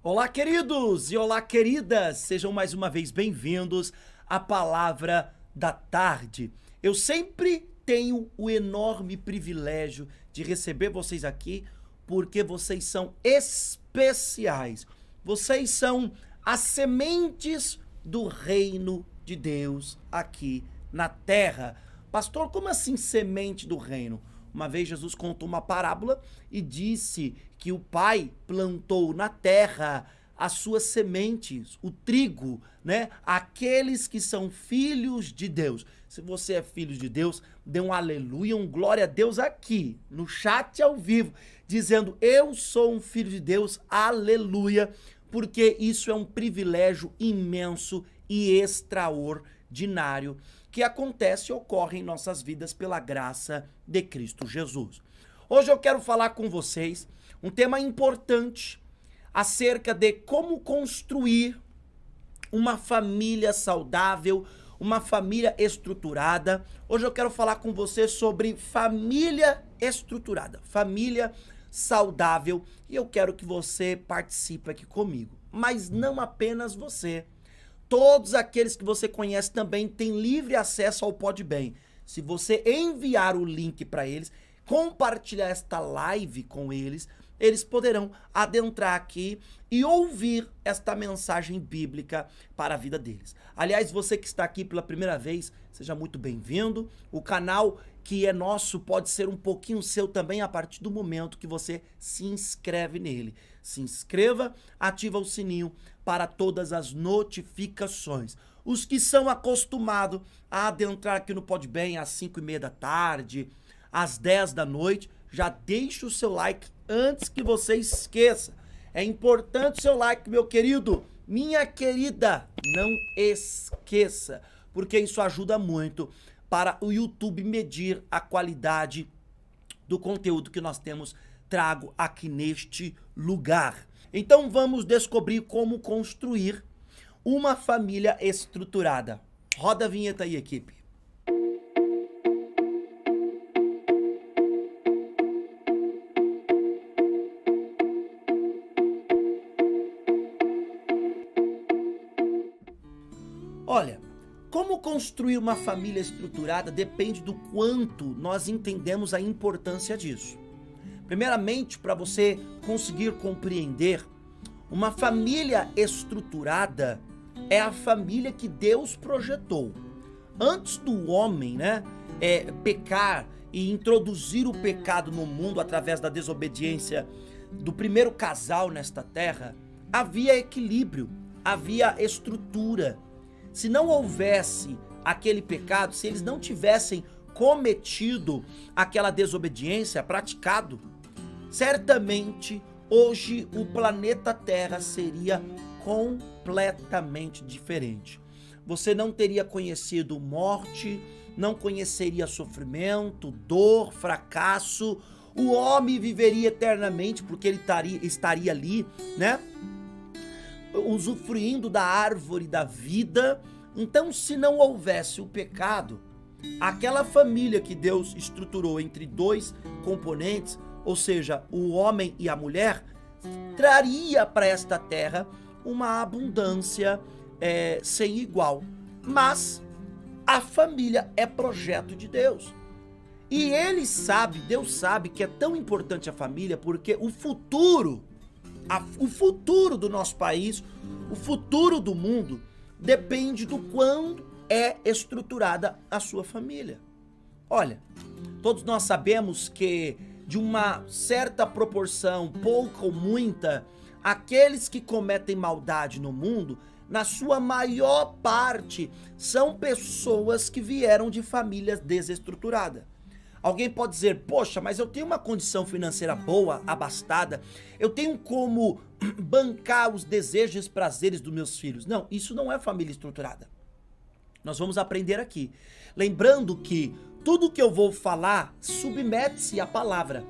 Olá, queridos e olá, queridas! Sejam mais uma vez bem-vindos à Palavra da Tarde. Eu sempre tenho o enorme privilégio de receber vocês aqui porque vocês são especiais. Vocês são as sementes do reino de Deus aqui na terra. Pastor, como assim semente do reino? Uma vez Jesus contou uma parábola e disse que o pai plantou na terra as suas sementes, o trigo, né? Aqueles que são filhos de Deus. Se você é filho de Deus, dê um aleluia, um glória a Deus aqui, no chat ao vivo, dizendo: eu sou um filho de Deus, aleluia, porque isso é um privilégio imenso e extraordinário que acontece e ocorre em nossas vidas pela graça de Cristo Jesus. Hoje eu quero falar com vocês um tema importante acerca de como construir uma família saudável, uma família estruturada. Hoje eu quero falar com você sobre família estruturada, família saudável, e eu quero que você participe aqui comigo. Mas não apenas você. Todos aqueles que você conhece também têm livre acesso ao Podbem. Se você enviar o link para eles, compartilhar esta live com eles, eles poderão adentrar aqui e ouvir esta mensagem bíblica para a vida deles. Aliás, você que está aqui pela primeira vez, seja muito bem-vindo. O canal que é nosso pode ser um pouquinho seu também a partir do momento que você se inscreve nele. Se inscreva, ativa o sininho para todas as notificações. Os que são acostumados a adentrar aqui no Podbem às 5:30 da tarde, às 10 da noite, já deixa o seu like antes que você esqueça. É importante o seu like, meu querido, minha querida, não esqueça, porque isso ajuda muito para o YouTube medir a qualidade do conteúdo que nós temos trago aqui neste lugar. Então vamos descobrir como construir uma família estruturada. Roda a vinheta aí, equipe. Olha, como construir uma família estruturada depende do quanto nós entendemos a importância disso. Primeiramente, para você conseguir compreender, uma família estruturada é a família que Deus projetou. Antes do homem, pecar e introduzir o pecado no mundo através da desobediência do primeiro casal nesta terra, havia equilíbrio, havia estrutura. Se não houvesse aquele pecado, se eles não tivessem cometido aquela desobediência, praticado, certamente hoje o planeta Terra seria completamente diferente. Você não teria conhecido morte, não conheceria sofrimento, dor, fracasso. O homem viveria eternamente porque ele estaria ali, usufruindo da árvore da vida. Então, se não houvesse o pecado, aquela família que Deus estruturou entre dois componentes, ou seja, o homem e a mulher, traria para esta terra uma abundância sem igual. Mas a família é projeto de Deus. E Deus sabe que é tão importante a família porque o futuro do nosso país, o futuro do mundo, depende do quão é estruturada a sua família. Olha, todos nós sabemos que de uma certa proporção, pouca ou muita, aqueles que cometem maldade no mundo, na sua maior parte, são pessoas que vieram de famílias desestruturadas. Alguém pode dizer: poxa, mas eu tenho uma condição financeira boa, abastada, eu tenho como bancar os desejos e prazeres dos meus filhos. Não, isso não é família estruturada. Nós vamos aprender aqui. Lembrando que tudo que eu vou falar submete-se à palavra.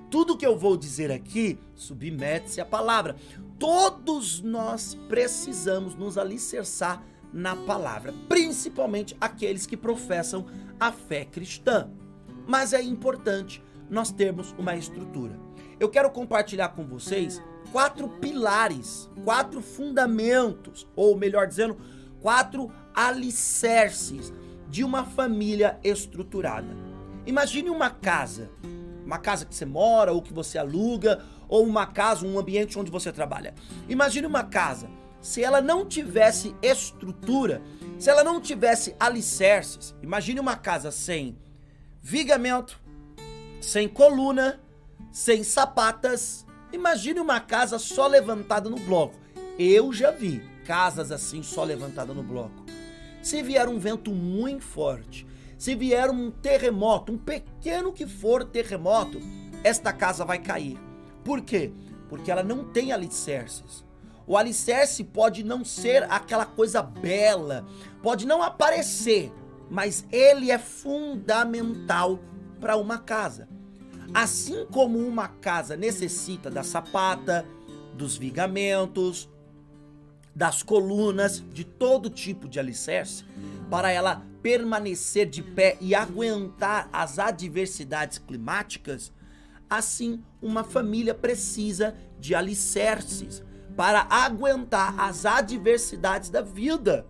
Tudo que eu vou dizer aqui submete-se à palavra. Todos nós precisamos nos alicerçar na palavra, principalmente aqueles que professam a fé cristã. Mas é importante nós termos uma estrutura. Eu quero compartilhar com vocês 4 pilares, 4 fundamentos, ou melhor dizendo, 4 alicerces de uma família estruturada. Imagine uma casa que você mora ou que você aluga, ou uma casa, um ambiente onde você trabalha. Imagine uma casa, se ela não tivesse estrutura, se ela não tivesse alicerces, imagine uma casa sem vigamento, sem coluna, sem sapatas. Imagine uma casa só levantada no bloco. Eu já vi casas assim só levantada no bloco. Se vier um vento muito forte, se vier um terremoto, um pequeno que for terremoto, esta casa vai cair. Por quê? Porque ela não tem alicerces. O alicerce pode não ser aquela coisa bela, pode não aparecer, mas ele é fundamental para uma casa. Assim como uma casa necessita da sapata, dos vigamentos, das colunas, de todo tipo de alicerce, para ela permanecer de pé e aguentar as adversidades climáticas, assim uma família precisa de alicerces para aguentar as adversidades da vida,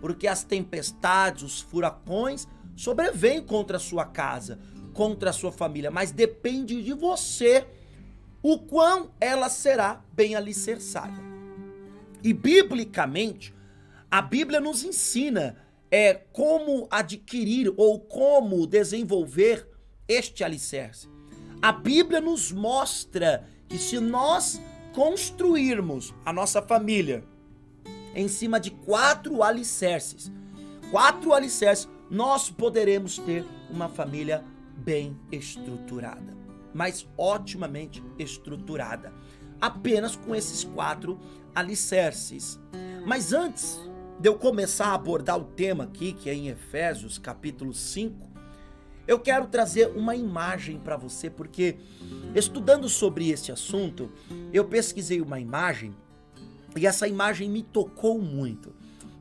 porque as tempestades, os furacões sobrevêm contra a sua casa, contra a sua família, mas depende de você o quão ela será bem alicerçada. E biblicamente, a Bíblia nos ensina como adquirir ou como desenvolver este alicerce. A Bíblia nos mostra que se nós construirmos a nossa família em cima de 4 alicerces, nós poderemos ter uma família bem estruturada, mas otimamente estruturada, apenas com esses 4 alicerces. Mas antes de eu começar a abordar o tema aqui, que é em Efésios capítulo 5, eu quero trazer uma imagem para você, porque estudando sobre este assunto, eu pesquisei uma imagem e essa imagem me tocou muito.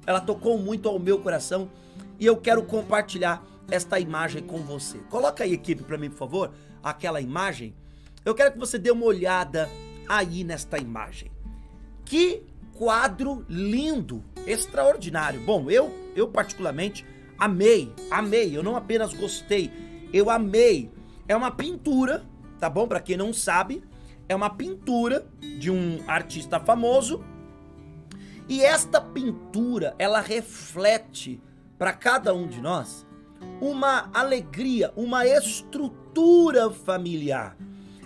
Ela tocou muito ao meu coração e eu quero compartilhar esta imagem com você. Coloca aí, equipe, para mim, por favor, aquela imagem. Eu quero que você dê uma olhada aí nesta imagem. Que quadro lindo, extraordinário. Bom, eu particularmente amei, eu não apenas gostei, eu amei. É uma pintura, tá bom? Para quem não sabe, é uma pintura de um artista famoso. E esta pintura, ela reflete para cada um de nós uma alegria, uma estrutura familiar.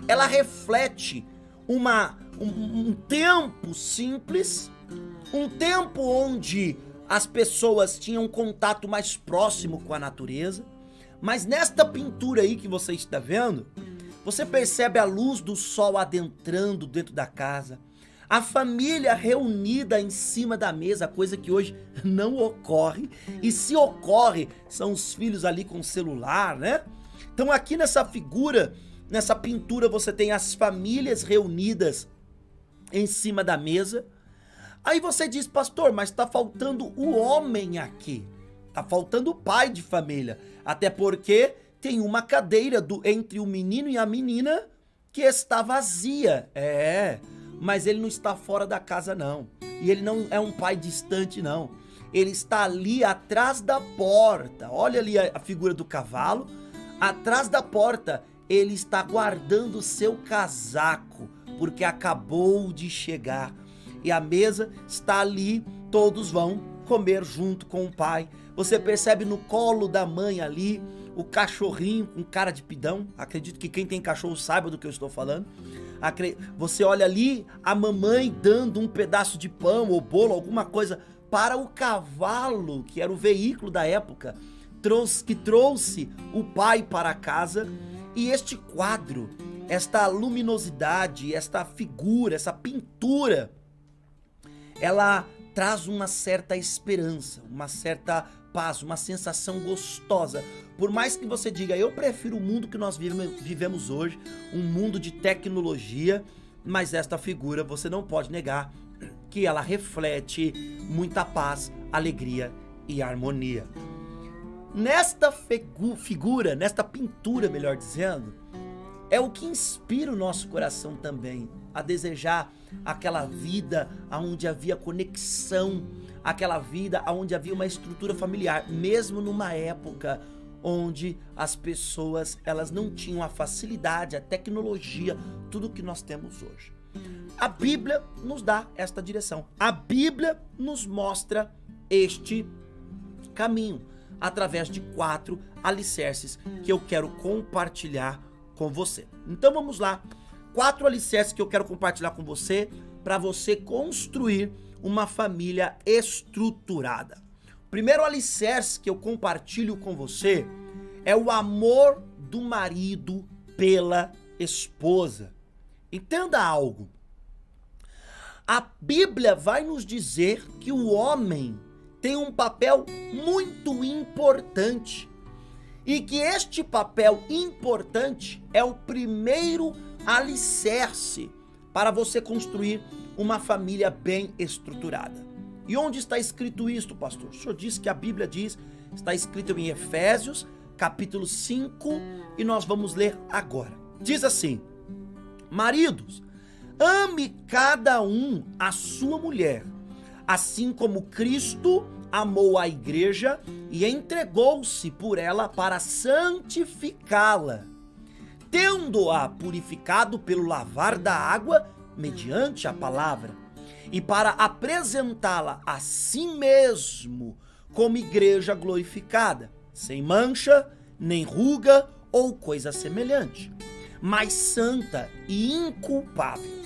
Ela reflete um tempo simples, um tempo onde as pessoas tinham um contato mais próximo com a natureza, mas nesta pintura aí que você está vendo, você percebe a luz do sol adentrando dentro da casa, a família reunida em cima da mesa, coisa que hoje não ocorre, e se ocorre, são os filhos ali com o celular, né? Então aqui nessa figura, nessa pintura, você tem as famílias reunidas em cima da mesa. Aí você diz, pastor, mas tá faltando o homem aqui, tá faltando o pai de família, até porque tem uma cadeira entre o menino e a menina que está vazia, mas ele não está fora da casa não, e ele não é um pai distante não, ele está ali atrás da porta. Olha ali a figura do cavalo, atrás da porta ele está guardando o seu casaco, porque acabou de chegar. E a mesa está ali, todos vão comer junto com o pai. Você percebe no colo da mãe ali, o cachorrinho com cara de pidão. Acredito que quem tem cachorro saiba do que eu estou falando. Você olha ali, a mamãe dando um pedaço de pão ou bolo, alguma coisa, para o cavalo, que era o veículo da época, que trouxe o pai para casa. E este quadro, esta luminosidade, esta figura, essa pintura, ela traz uma certa esperança, uma certa paz, uma sensação gostosa. Por mais que você diga, eu prefiro o mundo que nós vivemos hoje, um mundo de tecnologia, mas esta figura você não pode negar que ela reflete muita paz, alegria e harmonia. Nesta figura, nesta pintura, melhor dizendo, é o que inspira o nosso coração também a desejar aquela vida onde havia conexão, aquela vida onde havia uma estrutura familiar, mesmo numa época onde as pessoas elas não tinham a facilidade, a tecnologia, tudo que nós temos hoje. A Bíblia nos dá esta direção. A Bíblia nos mostra este caminho através de 4 alicerces que eu quero compartilhar com você. Então vamos lá, 4 alicerces que eu quero compartilhar com você para você construir uma família estruturada. O primeiro alicerce que eu compartilho com você é o amor do marido pela esposa. Entenda algo. A Bíblia vai nos dizer que o homem tem um papel muito importante e que este papel importante é o primeiro alicerce para você construir uma família bem estruturada. E onde está escrito isto, pastor? O senhor disse que a Bíblia diz, está escrito em Efésios, capítulo 5, e nós vamos ler agora. Diz assim: maridos, ame cada um a sua mulher, assim como Cristo amou a igreja e entregou-se por ela para santificá-la, tendo-a purificado pelo lavar da água mediante a palavra, e para apresentá-la a si mesmo como igreja glorificada, sem mancha, nem ruga ou coisa semelhante, mas santa e inculpável.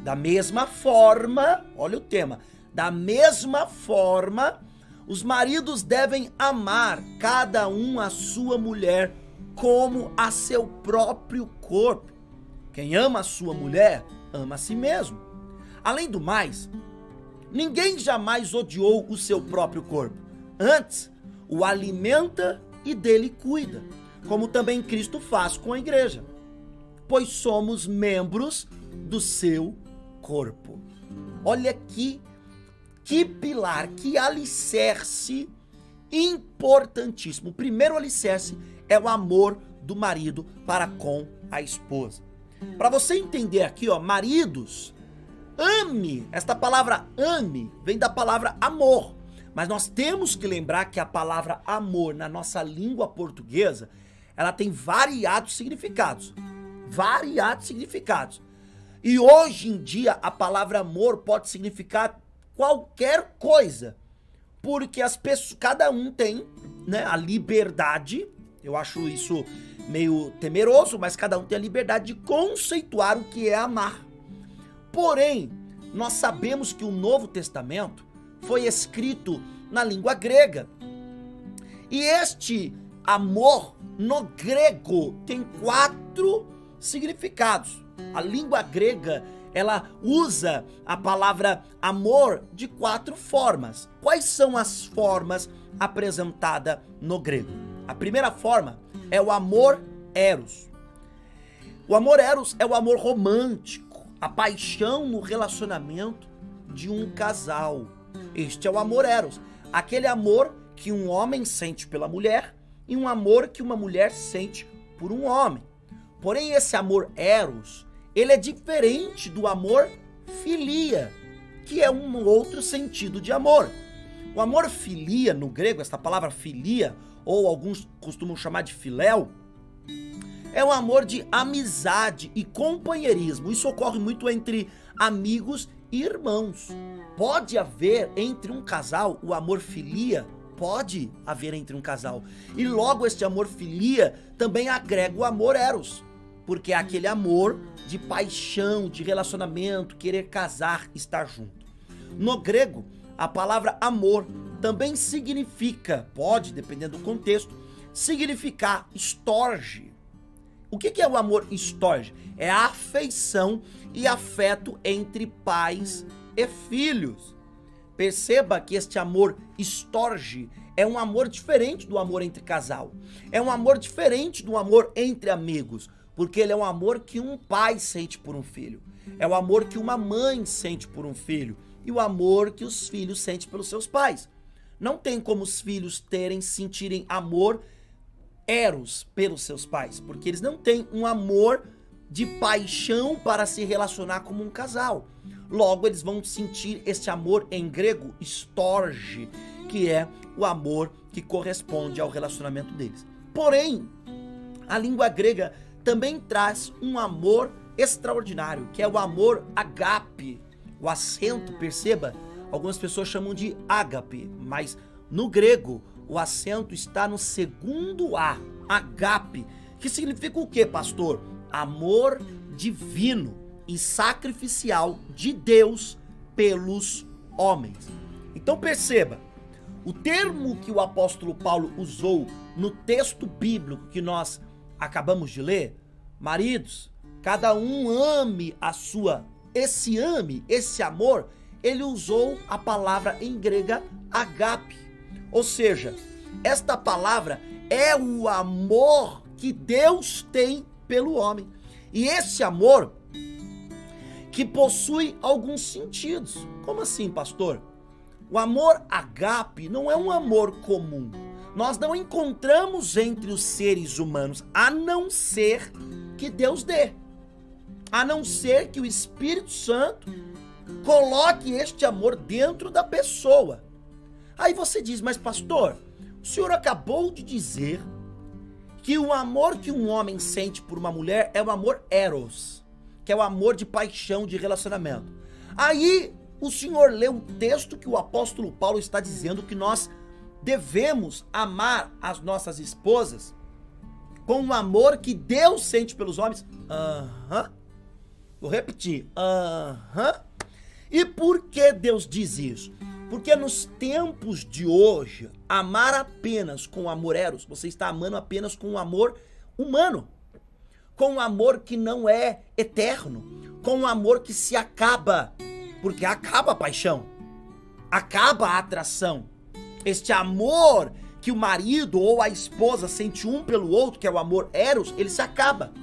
Da mesma forma, olha o tema, da mesma forma, os maridos devem amar cada um a sua mulher como a seu próprio corpo. Quem ama a sua mulher, ama a si mesmo. Além do mais, ninguém jamais odiou o seu próprio corpo. Antes, o alimenta e dele cuida, como também Cristo faz com a igreja, pois somos membros do seu corpo. Olha aqui, que pilar, que alicerce importantíssimo. O primeiro alicerce é o amor do marido para com a esposa. Para você entender aqui, ó, maridos, ame, esta palavra ame vem da palavra amor, mas nós temos que lembrar que a palavra amor na nossa língua portuguesa, ela tem variados significados, e hoje em dia a palavra amor pode significar qualquer coisa, porque as pessoas, cada um tem, né, a liberdade, eu acho isso meio temeroso, mas cada um tem a liberdade de conceituar o que é amar. Porém, nós sabemos que o Novo Testamento foi escrito na língua grega. E este amor no grego tem 4 significados. A língua grega, ela usa a palavra amor de 4 formas. Quais são as formas apresentadas no grego? A primeira forma é o amor eros. O amor eros é o amor romântico, a paixão no relacionamento de um casal. Este é o amor eros, aquele amor que um homem sente pela mulher e um amor que uma mulher sente por um homem. Porém, esse amor eros, ele é diferente do amor filia, que é um outro sentido de amor. O amor filia, no grego, esta palavra filia, ou alguns costumam chamar de filéu, é um amor de amizade e companheirismo. Isso ocorre muito entre amigos e irmãos. Pode haver entre um casal o amor filia, pode haver entre um casal. E logo este amor filia também agrega o amor eros, porque é aquele amor de paixão, de relacionamento, querer casar, estar junto. No grego, a palavra amor também significa, pode, dependendo do contexto, significar storge. O que é o amor storge? É a afeição e afeto entre pais e filhos. Perceba que este amor storge é um amor diferente do amor entre casal. É um amor diferente do amor entre amigos, porque ele é um amor que um pai sente por um filho. É o amor que uma mãe sente por um filho e o amor que os filhos sentem pelos seus pais. Não tem como os filhos sentirem amor eros pelos seus pais, porque eles não têm um amor de paixão para se relacionar como um casal. Logo, eles vão sentir esse amor em grego, storge, que é o amor que corresponde ao relacionamento deles. Porém, a língua grega também traz um amor extraordinário, que é o amor agape. O acento, perceba, algumas pessoas chamam de ágape, mas no grego o acento está no segundo A, agape, que significa o quê, pastor? Amor divino e sacrificial de Deus pelos homens. Então perceba, o termo que o apóstolo Paulo usou no texto bíblico que nós acabamos de ler, maridos, cada um ame a sua, esse amor, ele usou a palavra em grega agape. Ou seja, esta palavra é o amor que Deus tem pelo homem. E esse amor que possui alguns sentidos. Como assim, pastor? O amor agape não é um amor comum. Nós não encontramos entre os seres humanos, a não ser que Deus dê. A não ser que o Espírito Santo coloque este amor dentro da pessoa. Aí você diz, mas pastor, o senhor acabou de dizer que o amor que um homem sente por uma mulher é o amor eros, que é o amor de paixão, de relacionamento. Aí o senhor lê um texto que o apóstolo Paulo está dizendo que nós devemos amar as nossas esposas com o amor que Deus sente pelos homens. Vou repetir. E por que Deus diz isso? Porque nos tempos de hoje, amar apenas com amor eros, você está amando apenas com um amor humano, com um amor que não é eterno, com um amor que se acaba, porque acaba a paixão, acaba a atração. Este amor que o marido ou a esposa sente um pelo outro, que é o amor eros, ele se acaba.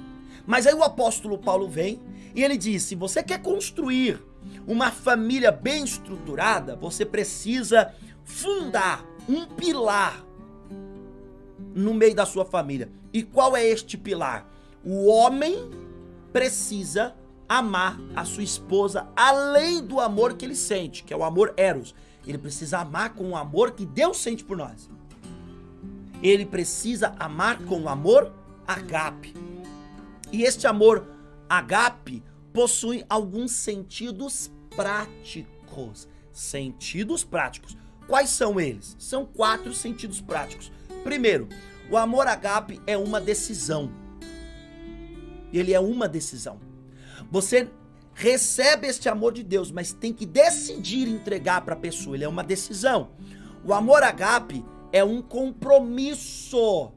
Mas aí o apóstolo Paulo vem e ele diz, se você quer construir uma família bem estruturada, você precisa fundar um pilar no meio da sua família. E qual é este pilar? O homem precisa amar a sua esposa além do amor que ele sente, que é o amor eros. Ele precisa amar com o amor que Deus sente por nós. Ele precisa amar com o amor agape. E este amor agape possui alguns sentidos práticos. Sentidos práticos. Quais são eles? São 4 sentidos práticos. Primeiro, o amor agape é uma decisão. Ele é uma decisão. Você recebe este amor de Deus, mas tem que decidir entregar para a pessoa. Ele é uma decisão. O amor agape é um compromisso.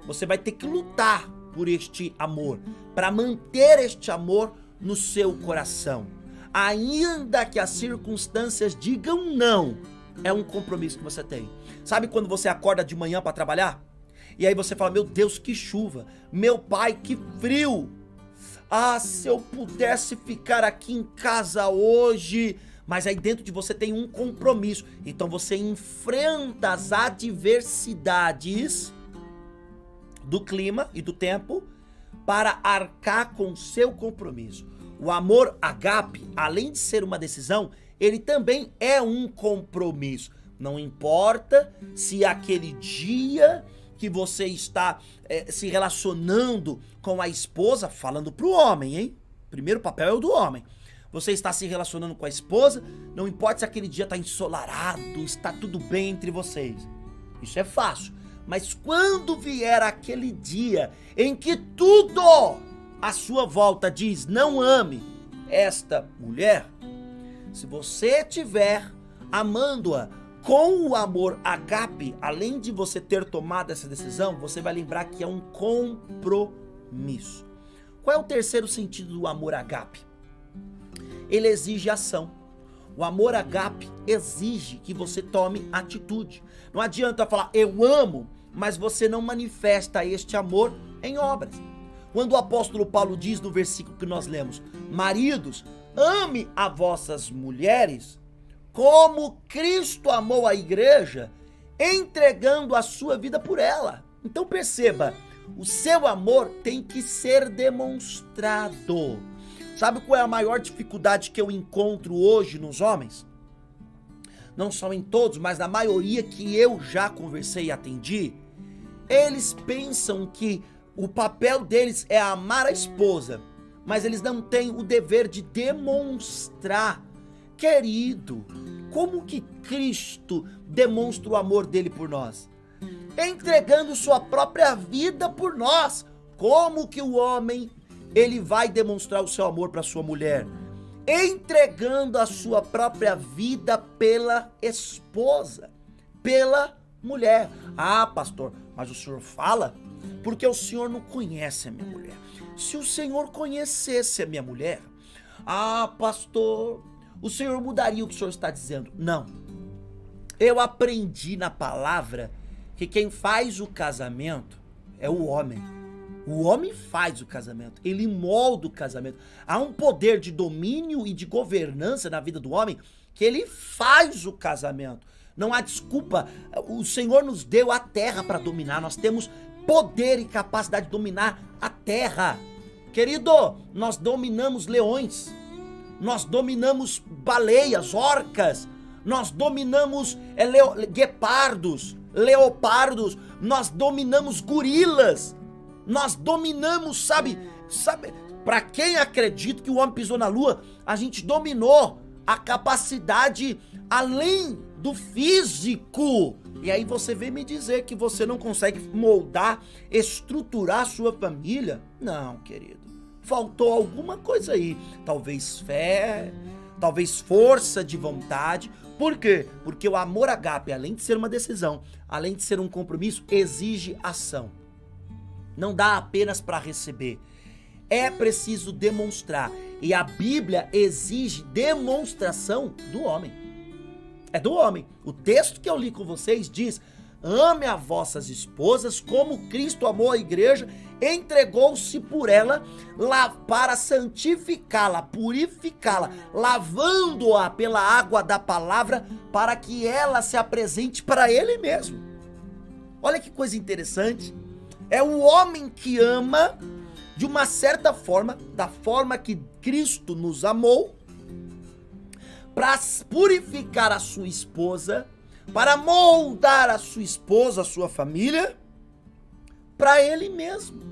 Você vai ter que lutar por este amor, para manter este amor no seu coração. Ainda que as circunstâncias digam não, é um compromisso que você tem. Sabe quando você acorda de manhã para trabalhar? E aí você fala, meu Deus, que chuva, meu pai, que frio. Ah, se eu pudesse ficar aqui em casa hoje. Mas aí dentro de você tem um compromisso. Então você enfrenta as adversidades do clima e do tempo para arcar com o seu compromisso. O amor agape, além de ser uma decisão, ele também é um compromisso. Não importa se aquele dia que você está se relacionando com a esposa, falando pro homem, hein? Primeiro papel é o do homem. Você está se relacionando com a esposa, não importa se aquele dia está ensolarado, está tudo bem entre vocês. Isso é fácil. Mas quando vier aquele dia em que tudo à sua volta diz não ame esta mulher, se você estiver amando-a com o amor agape, além de você ter tomado essa decisão, você vai lembrar que é um compromisso. Qual é o terceiro sentido do amor agape? Ele exige ação. O amor agape exige que você tome atitude. Não adianta falar eu amo, mas você não manifesta este amor em obras. Quando o apóstolo Paulo diz no versículo que nós lemos, maridos, ame as vossas mulheres, como Cristo amou a igreja, entregando a sua vida por ela. Então perceba, O seu amor tem que ser demonstrado. Sabe qual é a maior dificuldade que eu encontro hoje nos homens? Não só em todos, mas na maioria que eu já conversei e atendi. Eles pensam que o papel deles é amar a esposa, mas eles não têm o dever de demonstrar. Querido, como que Cristo demonstra o amor dele por nós? Entregando sua própria vida por nós. Como que o homem, ele vai demonstrar o seu amor para sua mulher? Entregando a sua própria vida pela esposa, pela mulher. Ah, pastor, mas o senhor fala porque o senhor não conhece a minha mulher. Se o senhor conhecesse a minha mulher, ah, pastor, o senhor mudaria o que o senhor está dizendo. Não. Eu aprendi na palavra que quem faz o casamento é o homem. O homem faz o casamento, ele molda o casamento. Há um poder de domínio e de governança na vida do homem que ele faz o casamento. Não há desculpa, o Senhor nos deu a terra para dominar, nós temos poder e capacidade de dominar a terra. Querido, nós dominamos leões, nós dominamos baleias, orcas, nós dominamos guepardos, leopardos, nós dominamos gorilas, nós dominamos, sabe, para quem acredita que o homem pisou na lua, a gente dominou a capacidade além do físico. E aí você vem me dizer que você não consegue moldar, estruturar a sua família? Não, querido. Faltou alguma coisa aí. Talvez fé, talvez força de vontade. Por quê? Porque o amor ágape, além de ser uma decisão, além de ser um compromisso, exige ação. Não dá apenas para receber. É preciso demonstrar. E a Bíblia exige demonstração do homem. É do homem. O texto que eu li com vocês diz: ame as vossas esposas como Cristo amou a igreja, entregou-se por ela para santificá-la, purificá-la, lavando-a pela água da palavra, para que ela se apresente para ele mesmo. Olha que coisa interessante. É o homem que ama de uma certa forma, da forma que Cristo nos amou, para purificar a sua esposa, para moldar a sua esposa, a sua família, para ele mesmo.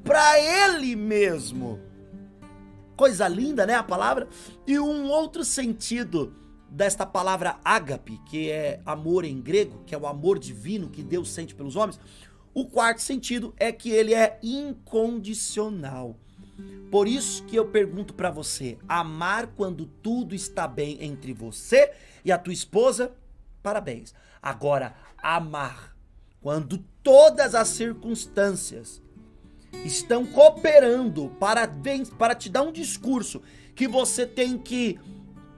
Para ele mesmo. Coisa linda, né, a palavra? E um outro sentido desta palavra ágape, que é amor em grego, que é o amor divino que Deus sente pelos homens. O quarto sentido é que ele é incondicional. Por isso que eu pergunto para você: amar quando tudo está bem entre você e a tua esposa? Parabéns. Agora, amar quando todas as circunstâncias estão cooperando para te dar um discurso que você tem que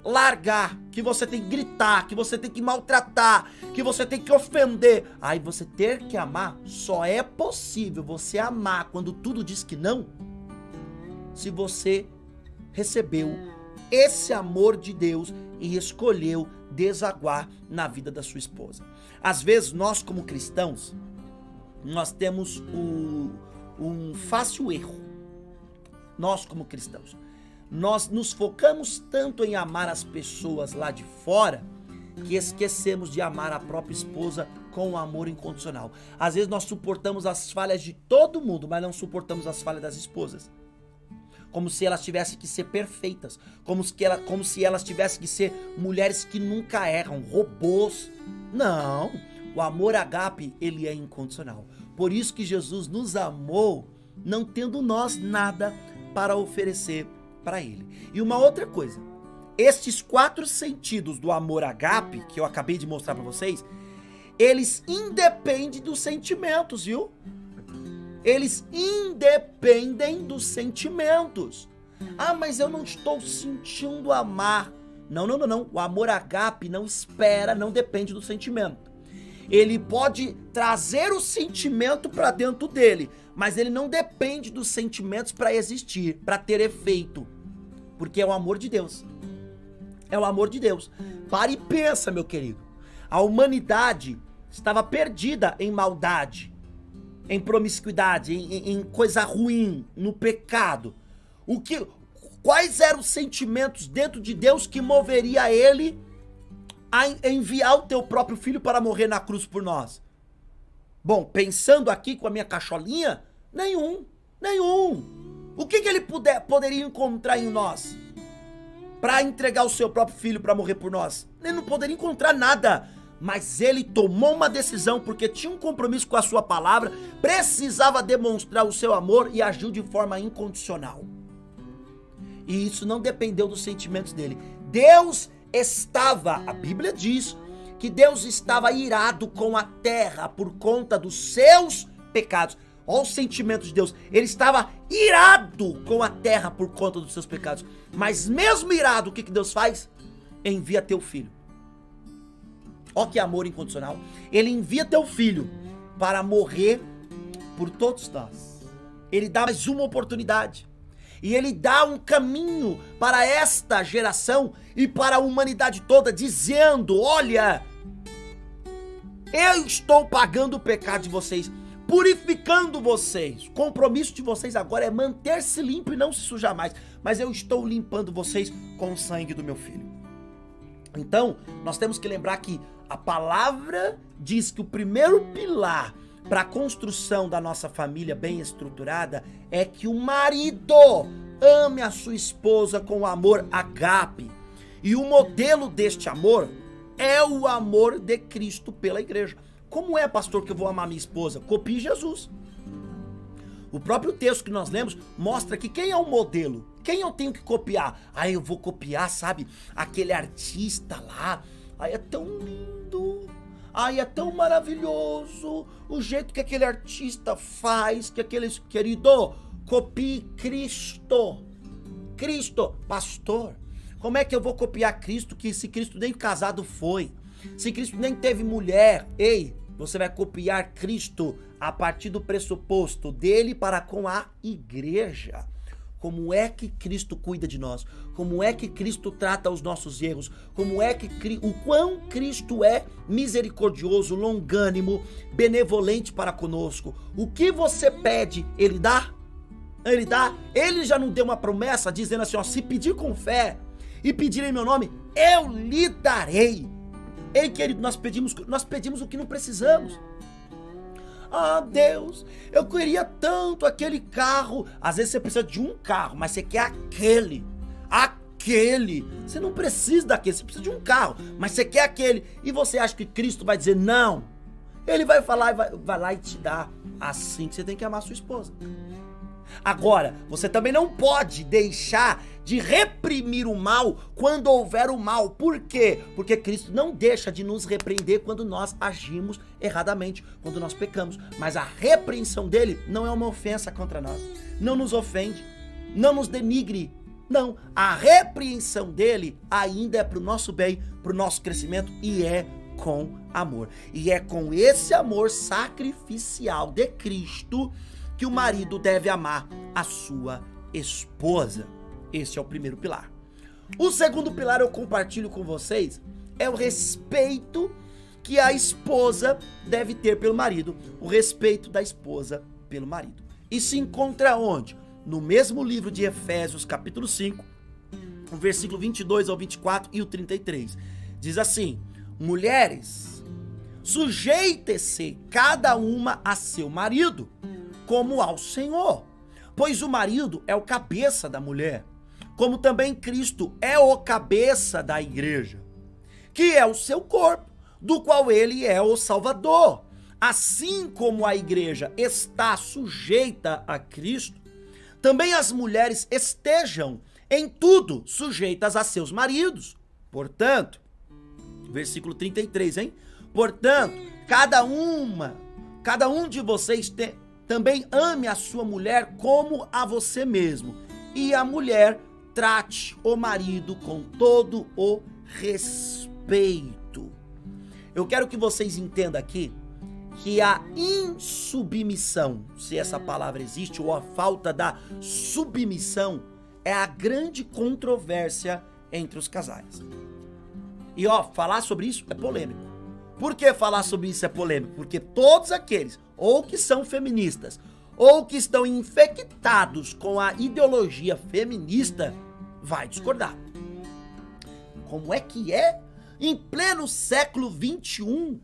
largar, que você tem que gritar, que você tem que maltratar, que você tem que ofender. Aí você ter que amar, só é possível você amar quando tudo diz que não, se você recebeu esse amor de Deus e escolheu desaguar na vida da sua esposa. Às vezes nós como cristãos, nós temos um fácil erro. Nós como cristãos, nós nos focamos tanto em amar as pessoas lá de fora, que esquecemos de amar a própria esposa com um amor incondicional. Às vezes nós suportamos as falhas de todo mundo, mas não suportamos as falhas das esposas. Como se elas tivessem que ser perfeitas, como se elas tivessem que ser mulheres que nunca erram, robôs. Não, o amor ágape, ele é incondicional. Por isso que Jesus nos amou, não tendo nós nada para oferecer para ele. E uma outra coisa, estes 4 sentidos do amor ágape, que eu acabei de mostrar para vocês, eles independem dos sentimentos, viu? Eles independem dos sentimentos. Ah, mas eu não estou sentindo amar. Não. O amor ágape não espera, não depende do sentimento. Ele pode trazer o sentimento para dentro dele, mas ele não depende dos sentimentos para existir, para ter efeito. Porque é o amor de Deus. É o amor de Deus. Para e pensa, meu querido. A humanidade estava perdida em maldade. em promiscuidade, em coisa ruim, no pecado, quais eram os sentimentos dentro de Deus que moveria ele a enviar o teu próprio filho para morrer na cruz por nós? Bom, pensando aqui com a minha cacholinha, nenhum. O que ele poderia encontrar em nós para entregar o seu próprio filho para morrer por nós? Ele não poderia encontrar nada, mas ele tomou uma decisão porque tinha um compromisso com a sua palavra, precisava demonstrar o seu amor e agiu de forma incondicional. E isso não dependeu dos sentimentos dele. Deus estava, a Bíblia diz, que Deus estava irado com a terra por conta dos seus pecados. Olha os sentimentos de Deus. Ele estava irado com a terra por conta dos seus pecados. Mas mesmo irado, o que Deus faz? Envia teu filho. Olha que amor incondicional. Ele envia teu filho para morrer por todos nós. Ele dá mais uma oportunidade. E ele dá um caminho para esta geração e para a humanidade toda, dizendo: olha, eu estou pagando o pecado de vocês, purificando vocês. O compromisso de vocês agora é manter-se limpo e não se sujar mais. Mas eu estou limpando vocês com o sangue do meu filho. Então, nós temos que lembrar que a palavra diz que o primeiro pilar para a construção da nossa família bem estruturada é que o marido ame a sua esposa com amor ágape. E o modelo deste amor é o amor de Cristo pela igreja. Como é, pastor, que eu vou amar minha esposa? Copie Jesus. O próprio texto que nós lemos mostra que quem é o modelo? Quem eu tenho que copiar? Ah, eu vou copiar, sabe, aquele artista lá. Ai, é tão lindo. Ai, é tão maravilhoso o jeito que aquele artista faz, que aquele querido, copie Cristo. Cristo, pastor, como é que eu vou copiar Cristo, que se Cristo nem casado foi? Se Cristo nem teve mulher? Ei, você vai copiar Cristo a partir do pressuposto dele para com a igreja. Como é que Cristo cuida de nós? Como é que Cristo trata os nossos erros? Como é que o quão Cristo é misericordioso, longânimo, benevolente para conosco? O que você pede, ele dá? Ele dá. Ele já não deu uma promessa dizendo assim, ó, se pedir com fé e pedir em meu nome, eu lhe darei. Ei, querido, nós pedimos o que não precisamos. Ah, Deus, eu queria tanto aquele carro. Às vezes você precisa de um carro, mas você quer aquele. Você não precisa daquele, você precisa de um carro, mas você quer aquele. E você acha que Cristo vai dizer não? Ele vai falar e vai lá e te dar. Assim que você tem que amar a sua esposa. Agora, você também não pode deixar de reprimir o mal quando houver o mal. Por quê? Porque Cristo não deixa de nos repreender quando nós agimos erradamente, quando nós pecamos. Mas a repreensão dele não é uma ofensa contra nós. Não nos ofende, não nos denigre. Não, a repreensão dele ainda é para o nosso bem, para o nosso crescimento e é com amor. E é com esse amor sacrificial de Cristo que o marido deve amar a sua esposa. Esse é o primeiro pilar. O segundo pilar eu compartilho com vocês é o respeito que a esposa deve ter pelo marido. O respeito da esposa pelo marido. E se encontra onde? No mesmo livro de Efésios, capítulo 5, o versículo 22 ao 24 e o 33. Diz assim: mulheres, sujeite-se cada uma a seu marido, como ao Senhor, pois o marido é o cabeça da mulher, como também Cristo é o cabeça da igreja, que é o seu corpo, do qual ele é o Salvador. Assim como a igreja está sujeita a Cristo, também as mulheres estejam em tudo sujeitas a seus maridos. Portanto, versículo 33, hein? Portanto, cada um de vocês também ame a sua mulher como a você mesmo. E a mulher trate o marido com todo o respeito. Eu quero que vocês entendam aqui que a insubmissão, se essa palavra existe, ou a falta da submissão, é a grande controvérsia entre os casais. E falar sobre isso é polêmico. Por que falar sobre isso é polêmico? Porque todos aqueles, ou que são feministas, ou que estão infectados com a ideologia feminista, vai discordar. Como é que é? Em pleno século XXI,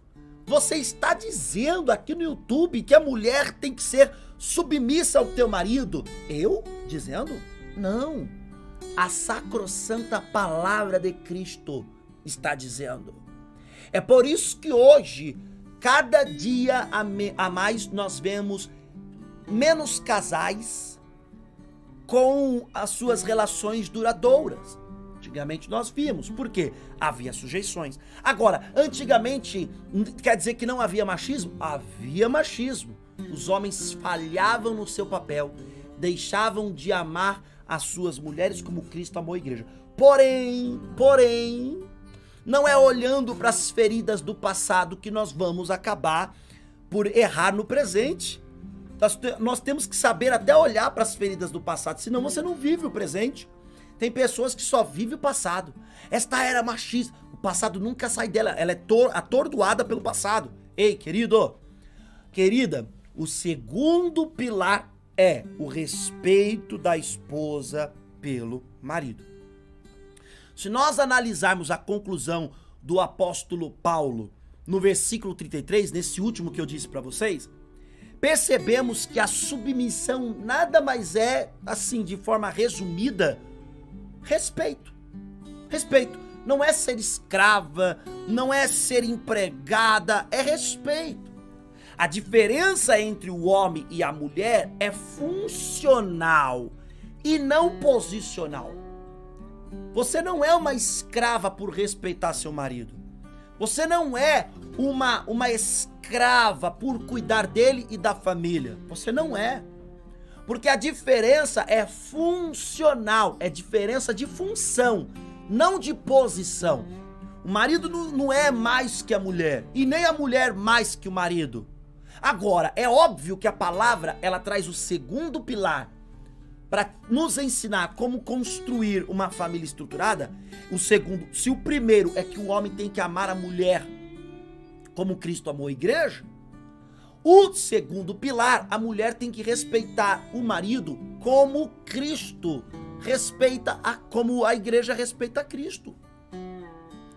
você está dizendo aqui no YouTube que a mulher tem que ser submissa ao teu marido? Eu dizendo? Não. A sacrossanta palavra de Cristo está dizendo. É por isso que hoje, cada dia a mais, nós vemos menos casais com as suas relações duradouras. Antigamente nós vimos, por quê? Havia sujeições. Agora, antigamente, quer dizer que não havia machismo? Havia machismo. Os homens falhavam no seu papel, deixavam de amar as suas mulheres como Cristo amou a igreja. Porém, não é olhando para as feridas do passado que nós vamos acabar por errar no presente. Nós temos que saber até olhar para as feridas do passado, senão você não vive o presente. Tem pessoas que só vivem o passado. Esta era machista. O passado nunca sai dela. Ela é atordoada pelo passado. Ei, querido, querida, o segundo pilar é o respeito da esposa pelo marido. Se nós analisarmos a conclusão do apóstolo Paulo no versículo 33, nesse último que eu disse para vocês, percebemos que a submissão nada mais é, assim, de forma resumida, respeito. Respeito. Não é ser escrava, não é ser empregada, é respeito. A diferença entre o homem e a mulher é funcional e não posicional. Você não é uma escrava por respeitar seu marido. Você não é uma escrava por cuidar dele e da família. Você não é. Porque a diferença é funcional, é diferença de função, não de posição. O marido não é mais que a mulher, e nem a mulher mais que o marido. Agora, é óbvio que a palavra, ela traz o segundo pilar para nos ensinar como construir uma família estruturada. O segundo, se o primeiro é que o homem tem que amar a mulher como Cristo amou a igreja, o segundo pilar, a mulher tem que respeitar o marido como Cristo respeita, como a igreja respeita a Cristo.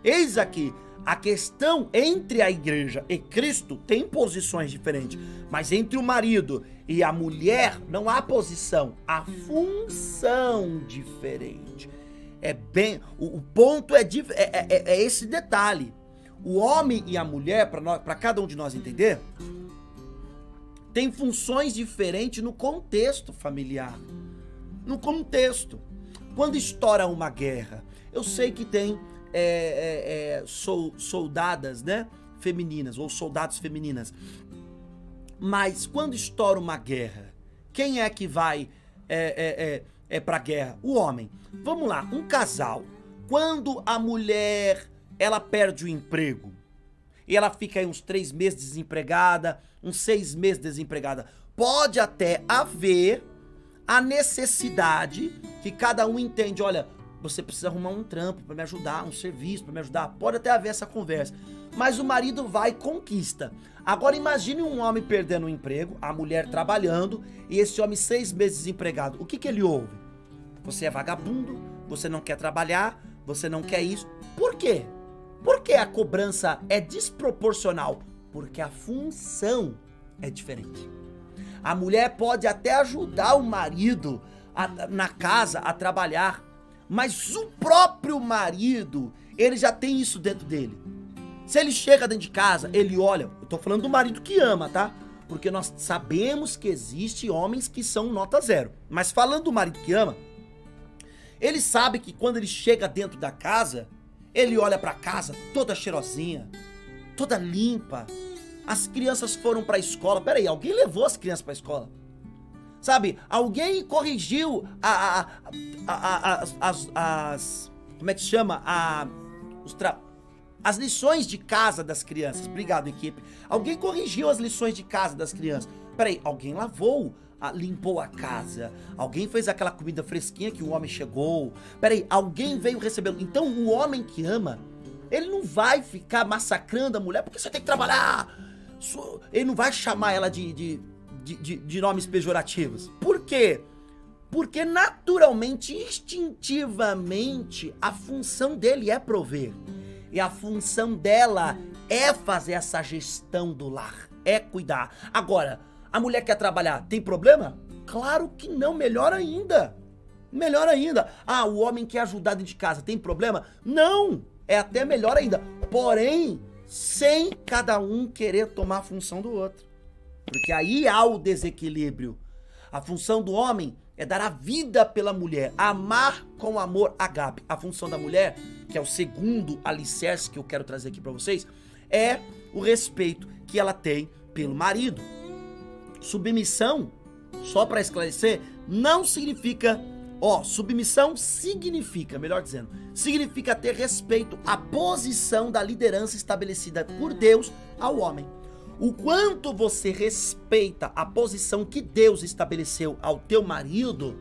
Eis aqui, a questão entre a igreja e Cristo tem posições diferentes, mas entre o marido e a mulher não há posição, há função diferente. O ponto é esse detalhe. O homem e a mulher, para cada um de nós entender, tem funções diferentes no contexto familiar. No contexto. Quando estoura uma guerra, eu sei que tem soldadas, né, femininas, ou soldados femininas. Mas quando estoura uma guerra, quem é que vai pra guerra? O homem. Vamos lá, um casal, quando a mulher, ela perde o emprego, e ela fica aí uns 3 meses desempregada, uns 6 meses desempregada, pode até haver a necessidade que cada um entende, olha, você precisa arrumar um trampo para me ajudar, um serviço para me ajudar, pode até haver essa conversa, mas o marido vai e conquista. Agora imagine um homem perdendo o emprego, a mulher trabalhando, e esse homem 6 meses desempregado, o que ele ouve? Você é vagabundo, você não quer trabalhar, você não quer isso. Por quê? Por que a cobrança é desproporcional? Porque a função é diferente. A mulher pode até ajudar o marido na casa a trabalhar, mas o próprio marido, ele já tem isso dentro dele. Se ele chega dentro de casa, ele olha, eu tô falando do marido que ama, tá? Porque nós sabemos que existe homens que são nota 0. Mas falando do marido que ama, ele sabe que quando ele chega dentro da casa, ele olha pra casa toda cheirosinha, toda limpa. As crianças foram pra escola. Peraí, alguém levou as crianças pra escola? Sabe, alguém corrigiu como é que se chama? As lições de casa das crianças. Obrigado, equipe. Alguém corrigiu as lições de casa das crianças. Peraí, alguém lavou, limpou a casa. Alguém fez aquela comida fresquinha que o homem chegou. Peraí, alguém veio recebê-lo. Então, o homem que ama, ele não vai ficar massacrando a mulher porque você tem que trabalhar. Ele não vai chamar ela de nomes pejorativos. Por quê? Porque naturalmente, instintivamente, a função dele é prover. E a função dela é fazer essa gestão do lar, é cuidar. Agora, a mulher quer trabalhar, tem problema? Claro que não, melhor ainda. Melhor ainda. Ah, o homem quer ajudar dentro de casa, tem problema? Não, é até melhor ainda. Porém, sem cada um querer tomar a função do outro. Porque aí há o desequilíbrio. A função do homem é dar a vida pela mulher, amar com amor ágape. A função da mulher, que é o segundo alicerce que eu quero trazer aqui para vocês, é o respeito que ela tem pelo marido. Submissão, só para esclarecer, não significa... submissão significa, melhor dizendo, significa ter respeito à posição da liderança estabelecida por Deus ao homem. O quanto você respeita a posição que Deus estabeleceu ao teu marido,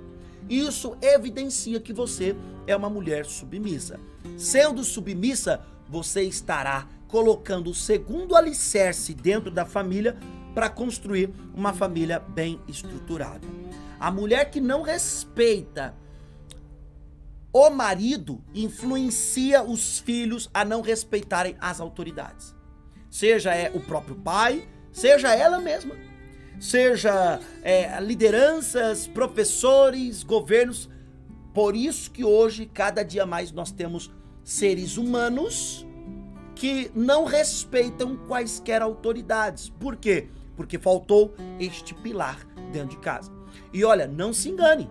isso evidencia que você é uma mulher submissa. Sendo submissa, você estará colocando o segundo alicerce dentro da família para construir uma família bem estruturada. A mulher que não respeita o marido influencia os filhos a não respeitarem as autoridades. Seja o próprio pai, seja ela mesma, seja lideranças, professores, governos. Por isso que hoje, cada dia mais, nós temos seres humanos que não respeitam quaisquer autoridades. Por quê? Porque faltou este pilar dentro de casa. E olha, não se engane.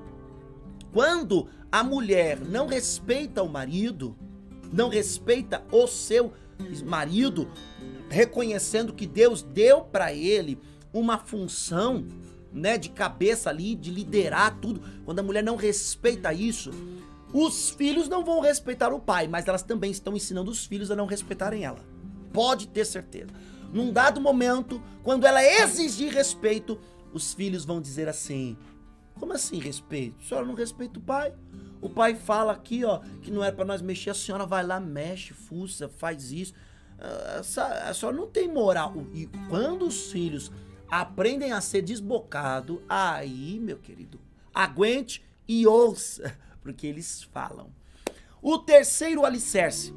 Quando a mulher não respeita o marido, não respeita o seu marido, reconhecendo que Deus deu para ele uma função, né, de cabeça ali, de liderar tudo. Quando a mulher não respeita isso, os filhos não vão respeitar o pai, mas elas também estão ensinando os filhos a não respeitarem ela. Pode ter certeza. Num dado momento, quando ela exigir respeito, os filhos vão dizer assim: como assim respeito? A senhora não respeita o pai? O pai fala aqui, que não era para nós mexer, a senhora vai lá, mexe, fuça, faz isso. A senhora não tem moral. E quando os filhos aprendem a ser desbocado, aí, meu querido, aguente e ouça, porque eles falam. O terceiro alicerce,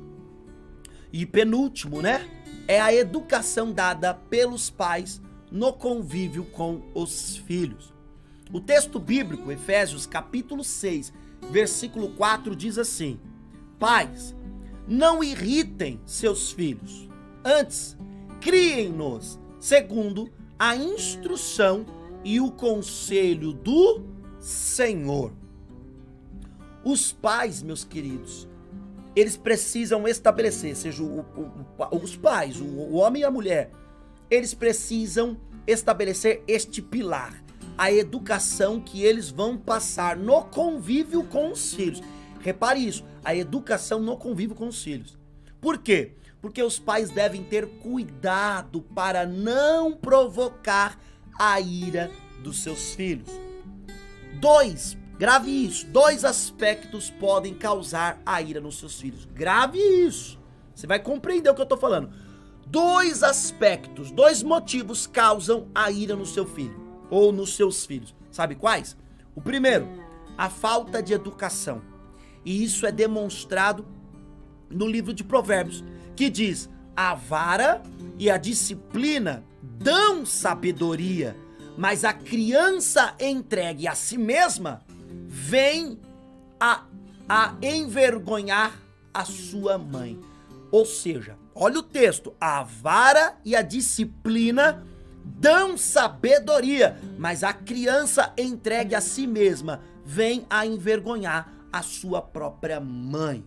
e penúltimo, né, é a educação dada pelos pais no convívio com os filhos. O texto bíblico, Efésios capítulo 6, versículo 4, diz assim: pais, não irritem seus filhos, antes criem-nos segundo a instrução e o conselho do Senhor. Os pais, meus queridos, eles precisam estabelecer, seja os pais, o homem e a mulher, eles precisam estabelecer este pilar, a educação que eles vão passar no convívio com os filhos. Repare isso, a educação no convívio com os filhos. Por quê? Porque os pais devem ter cuidado para não provocar a ira dos seus filhos. Grave isso, 2 aspectos podem causar a ira nos seus filhos. Grave isso, você vai compreender o que eu tô falando. 2 aspectos, 2 motivos causam a ira no seu filho ou nos seus filhos. Sabe quais? O primeiro, a falta de educação. E isso é demonstrado no livro de Provérbios, que diz: a vara e a disciplina dão sabedoria, mas a criança entregue a si mesma vem a envergonhar a sua mãe. Ou seja, olha o texto: a vara e a disciplina dão sabedoria, mas a criança entregue a si mesma vem a envergonhar a sua própria mãe.